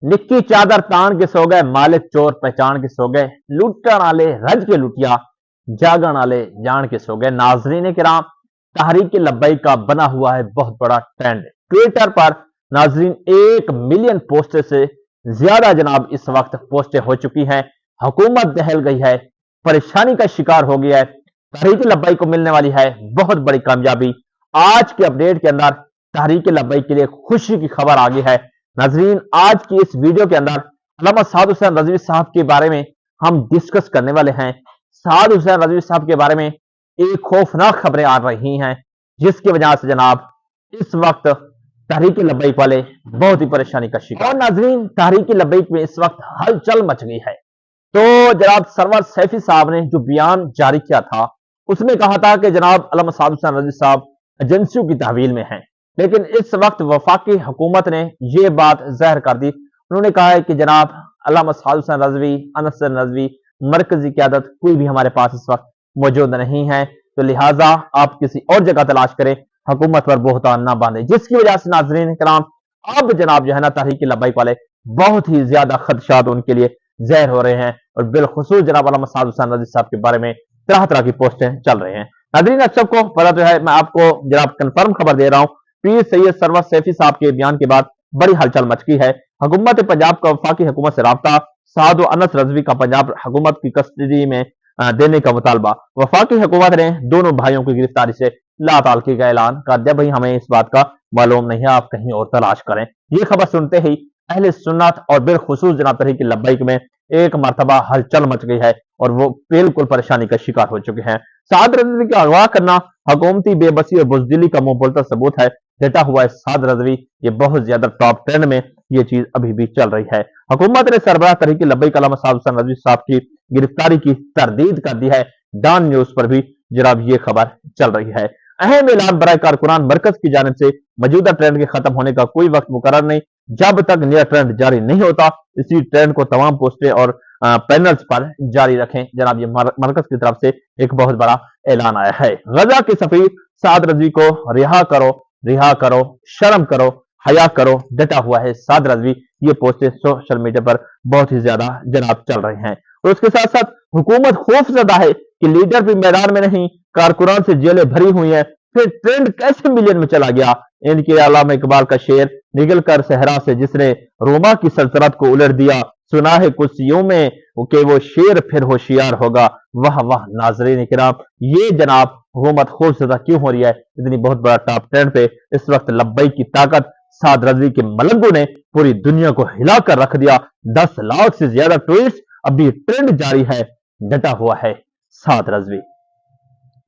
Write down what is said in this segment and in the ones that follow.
निक्की चादर तान के सो गए, मालिक चोर पहचान के सो गए, लुटन आले रज के लुटिया, जागन आले जान के सो गए। नाजरीन किराम, तहरीक लब्बैक का बना हुआ है बहुत बड़ा ट्रेंड। ट्विटर पर नाजरीन 1 मिलियन पोस्टर से ज्यादा जनाब इस वक्त पोस्टें हो चुकी हैं। हुकूमत दहल गई है, परेशानी का शिकार हो गया है। तहरीक लब्बैक को मिलने वाली है बहुत बड़ी कामयाबी। आज के अपडेट के अंदर तहरीक लब्बैक के लिए खुशी की खबर आ गई है। नाजरीन, आज की इस वीडियो के अंदर अल्लामा साद हुसैन रजवी साहब के बारे में हम डिस्कस करने वाले हैं। साद हुसैन रजवी साहब के बारे में एक खौफनाक खबरें आ रही हैं, जिसकी वजह से जनाब इस वक्त तहरीक लब्बैक वाले बहुत ही परेशानी का शिकार। और नाजरीन, तहरीक लब्बैक में इस वक्त हलचल मच गई है। तो जनाब सरवर सैफी साहब ने जो बयान जारी किया था, उसमें कहा था कि जनाब अल्लामा साद हुसैन रजवी साहब एजेंसियों की तहवील में हैं, लेकिन इस वक्त वफाकी हुकूमत ने यह बात ज़ाहिर कर दी। उन्होंने कहा है कि जनाब अल्लामा साद हुसैन रजवी, अनस हुसैन रजवी, मरकजी क़यादत कोई भी हमारे पास इस वक्त मौजूद नहीं है, तो लिहाजा आप किसी और जगह तलाश करें, हुकूमत पर बोहतान ना बांधे। जिसकी वजह से नाजरीन कराम अब जनाब जो है ना तहरीक लब्बैक वाले बहुत ही ज्यादा खदशात उनके लिए ज़ाहिर हो रहे हैं, और बिलखुसूस जनाब अल्लामा साद हुसैन रजवी साहब के बारे में तरह तरह की पोस्टें चल रहे हैं। नाजरीन, आप सबको पता तो है, मैं आपको जनाब कन्फर्म खबर दे रहा हूँ। पीर सैयद सरवर सैफी साहब के बयान के बाद बड़ी हलचल मच गई है। हुकूमत पंजाब का वफाकी हुकूमत से राब्ता, साद व अनस रजवी का पंजाब हुकूमत की कस्टडी में देने का मुतालबा। वफाकी हुकूमत ने दोनों भाइयों की गिरफ्तारी से लाताल्की का ऐलान कर दिया। भाई हमें इस बात का मालूम नहीं है, आप कहीं और तलाश करें। ये खबर सुनते ही अहले सुन्नत और बिलखुसूस जनाब तहरीक लब्बैक में एक मरतबा हलचल मच गई है, और वो बिल्कुल परेशानी का शिकार हो चुके हैं। साद रजवी का अगवा करना हुकूमती बेबसी और बुजदिली का मुंह बोलता सबूत है। डटा हुआ है साद रजवी, ये बहुत ज्यादा टॉप ट्रेंड में ये चीज अभी भी चल रही है। हुकूमत ने सरबराह तहरीक लब्बैक अल्लामा साद हुसैन रजवी साहब की गिरफ्तारी की तरदीद कर दी है। डॉन न्यूज पर भी जनाब ये खबर चल रही है। अहम ऐलान बराए कारकुनान मरकज की जानिब से मौजूदा ट्रेंड के खत्म होने का कोई वक्त मुकर्रर नहीं, जब तक नया ट्रेंड जारी नहीं होता इसी ट्रेंड को तमाम पोस्टें और पैनल्स पर जारी रखें। जनाब ये मरकज की तरफ से एक बहुत बड़ा ऐलान आया है। गजा के सफीर साद रजवी को रिहा करो, रिहा करो, शर्म करो, हया करो, डटा हुआ है साद रजवी। ये पोस्टें सोशल मीडिया पर बहुत ही ज्यादा जनाब चल रही हैं, और उसके साथ साथ हुकूमत खौफजदा है कि लीडर भी मैदान में नहीं, कारकुनान से जेलें भरी हुई हैं, फिर ट्रेंड कैसे मिलियन में चला गया। इनके अल्लामा इकबाल का शेर, निकल कर सहरा से जिसने रोमा की सल्तनत को उलट दिया, सुना है कुछ यूं में कि वो शेर फिर होशियार होगा। वाह वाह नाजरीन किराम, ये जनाब हुकूमत खौफजदा क्यों हो रही है इतनी बहुत बड़ा टॉप ट्रेंड पे। इस वक्त लब्बैक की ताकत साद रजवी के मलंगों ने पूरी दुनिया को हिला कर रख दिया। 10 लाख से ज्यादा ट्वीट्स, अभी ट्रेंड जारी है, डटा हुआ है साद रजवी।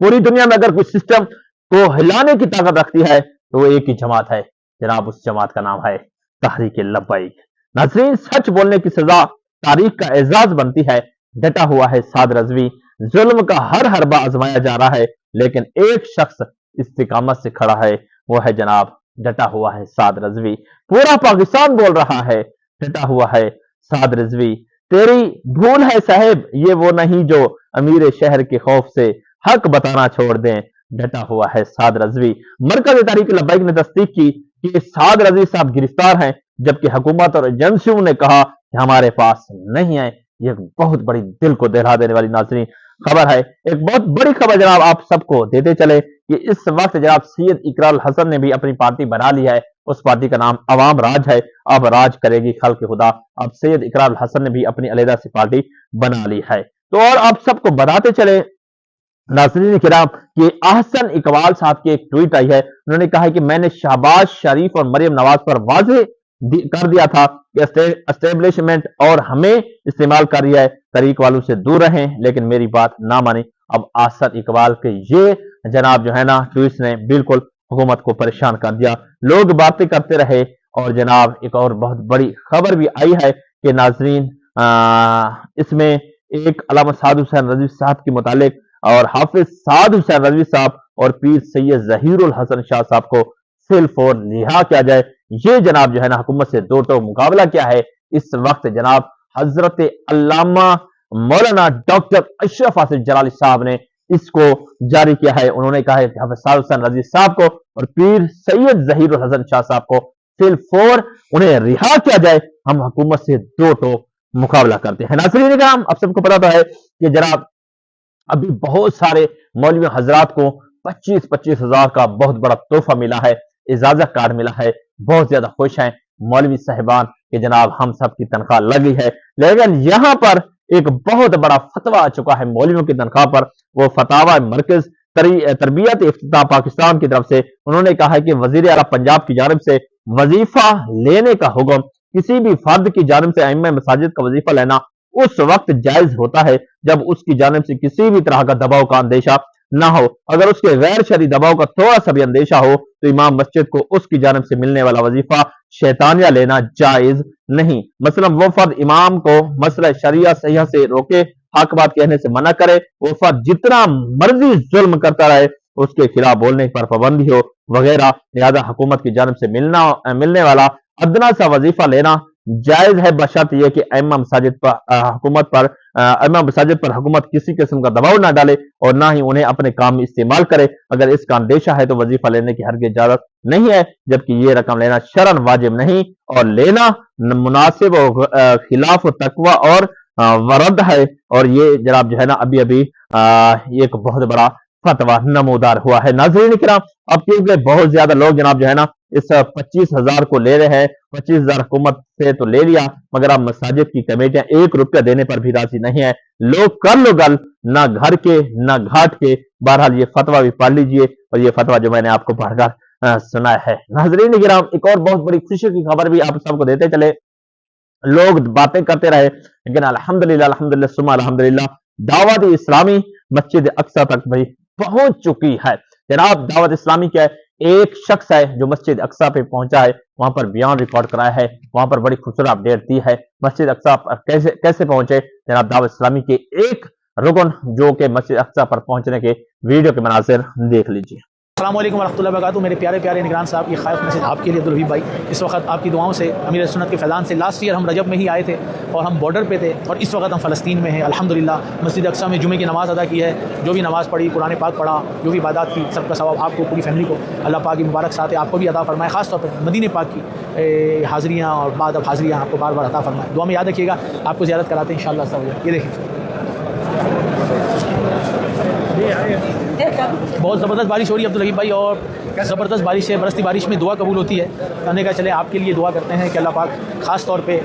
पूरी दुनिया में अगर कोई सिस्टम को हिलाने की ताकत रखती है तो वो एक ही जमात है जनाब, उस जमात का नाम है तहरीक लब्बैक। नाज़रीन, सच बोलने की सजा तारीख का एजाज बनती है। डटा हुआ है साद रजवी। जुल्म का हर हरबा आजमाया जा रहा है, लेकिन एक शख्स इस्तिकामत से खड़ा है, वो है जनाब डटा हुआ है साद रजवी। पूरा पाकिस्तान बोल रहा है, डटा हुआ है साद रजवी। तेरी भूल है साहेब, ये वो नहीं जो अमीर शहर के खौफ से हक बताना छोड़ दें, डटा हुआ है साद रजवी। मरकज तहरीक लब्बैक ने तस्दीक की कि साद रजवी साहब गिरफ्तार हैं, जबकि हुकूमत और एजेंसियों ने कहा कि हमारे पास नहीं है। यह बहुत बड़ी दिल को दहला देने वाली नाज़रीन खबर है। एक बहुत बड़ी खबर जनाब आप सबको देते चले कि इस वक्त जनाब सैयद इकराल हसन ने भी अपनी पार्टी बना ली है। उस पार्टी का नाम अवाम राज है। अब राज करेगी खल्क खुदा। अब सैयद इकराल हसन ने भी अपनी अलहदा सी पार्टी बना ली है। तो और आप सबको बताते चले नाज़रीन किराम कि अहसन इकबाल साहब की एक ट्वीट आई है। उन्होंने कहा है कि मैंने शहबाज शरीफ और मरियम नवाज पर वाज़ेह कर दिया था कि एस्टेब्लिशमेंट और हमें इस्तेमाल कर रही है, तरीक वालों से दूर रहें, लेकिन मेरी बात ना मानी। अब अहसन इकबाल के ये जनाब जो है ना ट्वीट्स ने बिल्कुल हुकूमत को परेशान कर दिया। लोग बातें करते रहे, और जनाब एक और बहुत बड़ी खबर भी आई है कि नाज़रीन इसमें एक अल्लामा साद हुसैन रजवी साहब के मुतालिक और हाफिज साद हुसैन रजवी साहब और पीर सैयद ज़हीरुल हसन शाह साहब को सिर्फ और रिहा किया जाए। ये जनाब जो है ना हुकूमत से दो टोक मुकाबला क्या है। इस वक्त जनाब हजरत अल्लामा मौलाना डॉक्टर अशरफ हासिफ जलाली साहब ने इसको जारी किया है। उन्होंने कहा है कि हाफिज साद हुसैन रजवी साहब को और पीर सैयद ज़हीरुल हसन शाह साहब को सिर्फ और उन्हें रिहा किया जाए, ہم حکومت سے دو ٹوک مقابلہ کرتے ہیں۔ ناظرین کرام، اب سب کو پتا تو ہے کہ جناب ابھی بہت سارے مولوی حضرات کو 25-25 ہزار کا بہت بڑا تحفہ ملا ہے، اجازت کارڈ ملا ہے، بہت زیادہ خوش ہیں مولوی صاحبان کہ جناب ہم سب کی تنخواہ لگی ہے۔ لیکن یہاں پر ایک بہت بڑا فتویٰ آ چکا ہے مولویوں کی تنخواہ پر، وہ فتاوی مرکز تربیت افتتاح پاکستان کی طرف سے انہوں نے کہا ہے کہ وزیر اعلیٰ پنجاب کی جانب سے وظیفہ لینے کا حکم کسی بھی فرد کی جانب سے ائمہ مساجد کا وظیفہ لینا اس وقت جائز ہوتا ہے جب اس کی جانب سے کسی بھی طرح کا دباؤ کا اندیشہ نہ ہو۔ اگر اس کے غیر شرعی دباؤ کا تھوڑا سا بھی اندیشہ ہو تو امام مسجد کو اس کی جانب سے ملنے والا وظیفہ شیطانیہ لینا جائز نہیں۔ مثلا وہ فرد امام کو مسئلہ شریعہ صحیحہ سے روکے، حق بات کہنے سے منع کرے، وہ فرد جتنا مرضی ظلم کرتا رہے، اس کے خلاف بولنے پر پابندی ہو وغیرہ، لہذا حکومت کی جانب سے ملنے والا ادنا سا وظیفہ لینا جائز ہے، بشرط یہ کہ ائمہ مساجد پر حکومت کسی قسم کا دباؤ نہ ڈالے اور نہ ہی انہیں اپنے کام میں استعمال کرے۔ اگر اس کا اندیشہ ہے تو وظیفہ لینے کی ہرگز اجازت نہیں ہے، جبکہ یہ رقم لینا شرعاً واجب نہیں اور لینا مناسب و خلاف تقوی اور ورد ہے۔ اور یہ جناب جو ہے نا ابھی یہ ایک بہت بڑا فتویٰ نمودار ہوا ہے۔ ناظرین کرام، اب کیونکہ بہت زیادہ لوگ جناب جو ہے نا اس 25 ہزار کو لے رہے ہیں، 25 ہزار حکومت سے تو لے لیا مگر اب مساجد کی کمیٹیاں 1 روپیہ دینے پر بھی راضی نہیں ہے۔ لوگ کر لو گل، نہ گھر کے نہ گھاٹ کے۔ بہرحال یہ فتویٰ بھی پڑھ لیجئے اور یہ فتویٰ جو میں نے آپ کو پڑھ کر سنا ہے۔ ناظرین کرام، ایک اور بہت بڑی خوشی کی خبر بھی آپ سب کو دیتے چلے۔ لوگ باتیں کرتے رہے لیکن الحمدللہ ثم الحمدللہ دعوت اسلامی مسجد اقصی تک بھی پہنچ چکی ہے۔ جناب دعوت اسلامی کیا ہے، ایک شخص ہے جو مسجد اقصی پہ پہنچا ہے، وہاں پر بیان ریکارڈ کرایا ہے، وہاں پر بڑی خوبصورت اپڈیٹ دی ہے۔ مسجد اقصی پر کیسے پہنچے، جناب دعوت اسلامی کے ایک رکن جو کہ مسجد اقصی پر پہنچنے کے ویڈیو کے مناظر دیکھ لیجیے۔ السلام علیکم ورحمۃ اللہ وبرکاتہ۔ میرے پیارے نگران صاحب، یہ خائف میسج آپ کے لیے عبدالحبیب بھائی، اس وقت آپ کی دعاؤں سے امیر سنت کے فیضان سے لاسٹ ایئر ہم رجب میں ہی آئے تھے اور ہم بارڈر پہ تھے اور اس وقت ہم فلسطین میں ہیں۔ الحمدللہ مسجد اقصی میں جمعے کی نماز ادا کی ہے، جو بھی نماز پڑھی، قرآن پاک پڑھا، جو بھی عبادات کی، سب کا ثواب آپ کو، پوری فیملی کو اللہ پاک کی مبارک ساتھ آپ کو بھی عطا فرمائے۔ خاص طور پہ مدینہ پاک کی حاضریاں اور بعد اب حاضریاں آپ کو بار بار عطا فرمائے۔ دعا میں یاد رکھیے گا، آپ کو زیارت کراتے ہیں انشاءاللہ۔ یہ دیکھیں بہت زبردست بارش ہو رہی ہے عبدالحبیب بھائی، اور زبردست بارش ہے، برستی بارش میں دعا قبول ہوتی ہے۔ کہنے کا چلے آپ کے لیے دعا کرتے ہیں کہ اللہ پاک خاص طور پہ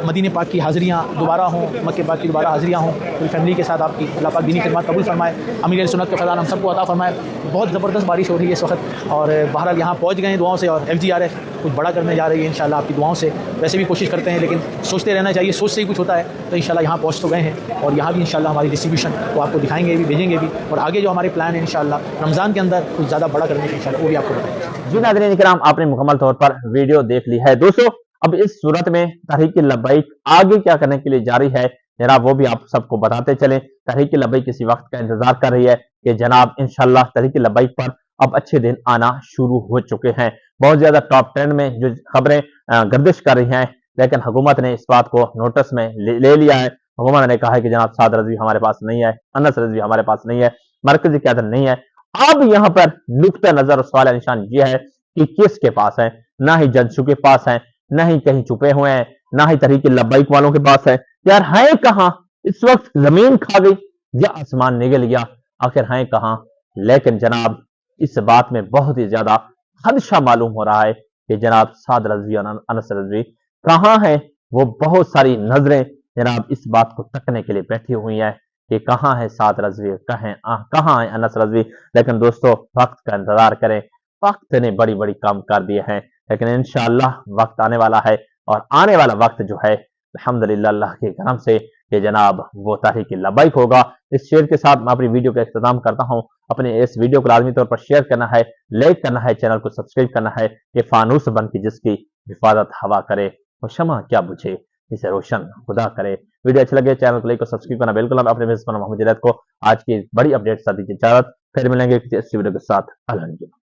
مدینہ پاک کی حاضریاں دوبارہ ہوں، مکہ پاک کی دوبارہ حاضریاں ہوں، پوری فیملی کے ساتھ آپ کی اللہ پاک دینی خدمات قبول فرمائے، امیر سنت کا فیضان ہم سب کو عطا فرمائے۔ بہت زبردست بارش ہو رہی ہے اس وقت اور بہرحال یہاں پہنچ گئے ہیں دعاؤں سے، اور FGRF کچھ بڑا کرنے جا رہی ہے انشاءاللہ آپ کی دعاؤں سے۔ ویسے بھی کوشش کرتے ہیں لیکن سوچتے رہنا چاہیے، سوچ سے ہی کچھ ہوتا ہے، تو انشاءاللہ یہاں پہنچ تو گئے ہیں اور یہاں بھی انشاءاللہ ہماری ڈسٹریبیوشن کو آپ کو دکھائیں گے بھی، بھیجیں گے بھی، اور آگے جو ہمارے پلان ہے انشاءاللہ رمضان کے اندر کچھ زیادہ بڑا کرنے کے انشاءاللہ وہ بھی آپ کو بتائیں گے۔ جی ناظرین کرام، آپ نے مکمل طور پر ویڈیو دیکھ لی ہے۔ دوستو اب اس صورت میں تحریک لبیک آگے کیا کرنے کے لیے جاری ہے جناب، وہ بھی آپ سب کو بتاتے چلیں۔ تحریک لبیک کسی وقت کا انتظار کر رہی ہے کہ جناب انشاءاللہ تحریک لبیک پر اب اچھے دن آنا شروع ہو چکے ہیں۔ بہت زیادہ ٹاپ 10 میں جو خبریں گردش کر رہی ہیں، لیکن حکومت نے اس بات کو نوٹس میں لے لیا ہے۔ حکومت نے کہا ہے کہ جناب سعد رضوی ہمارے پاس نہیں ہے، انس رضوی ہمارے پاس نہیں ہے، مرکزی قیادت نہیں ہے۔ اب یہاں پر نقطہ نظر اور سوال نشان یہ ہے کہ کس کے پاس ہے؟ نہ ہی جنسو کے پاس ہیں، نہ ہی کہیں چھپے ہوئے ہیں، نہ ہی تحریک لبیک والوں کے پاس ہے۔ یار ہیں کہاں؟ اس وقت زمین کھا گئی یا آسمان نگل گیا؟ آخر ہیں کہاں؟ لیکن جناب اس بات میں بہت ہی زیادہ خدشہ معلوم ہو رہا ہے کہ جناب سعد رضوی اور انس رضوی کہاں ہیں؟ وہ بہت ساری نظریں جناب اس بات کو تکنے کے لیے بیٹھی ہوئی ہیں کہ کہاں ہے سعد رضوی، کہاں ہے انس رضوی۔ لیکن دوستو وقت کا انتظار کریں، وقت نے بڑی بڑی کام کر دیے ہیں، لیکن انشاءاللہ وقت آنے والا ہے، اور آنے والا وقت جو ہے الحمدللہ اللہ کے کرم سے کہ جناب وہ تحریک لبیک ہوگا۔ اس شیئر کے ساتھ میں اپنی ویڈیو کا اختتام کرتا ہوں۔ اپنے اس ویڈیو کو لازمی طور پر شیئر کرنا ہے، لائک کرنا ہے، چینل کو سبسکرائب کرنا ہے۔ یہ فانوس بن کے جس کی حفاظت ہوا کرے، وہ شمع کیا بجھے، اسے روشن خدا کرے۔ ویڈیو اچھا لگے چینل کو لائک اور سبسکرائب کرنا بالکل اپنے محمد جنید کو آج کی بڑی اپڈیٹ ساتھ دیجیے اجازت، پھر ملیں گے کسی اچھی ویڈیو کے ساتھ۔ الحمدللہ۔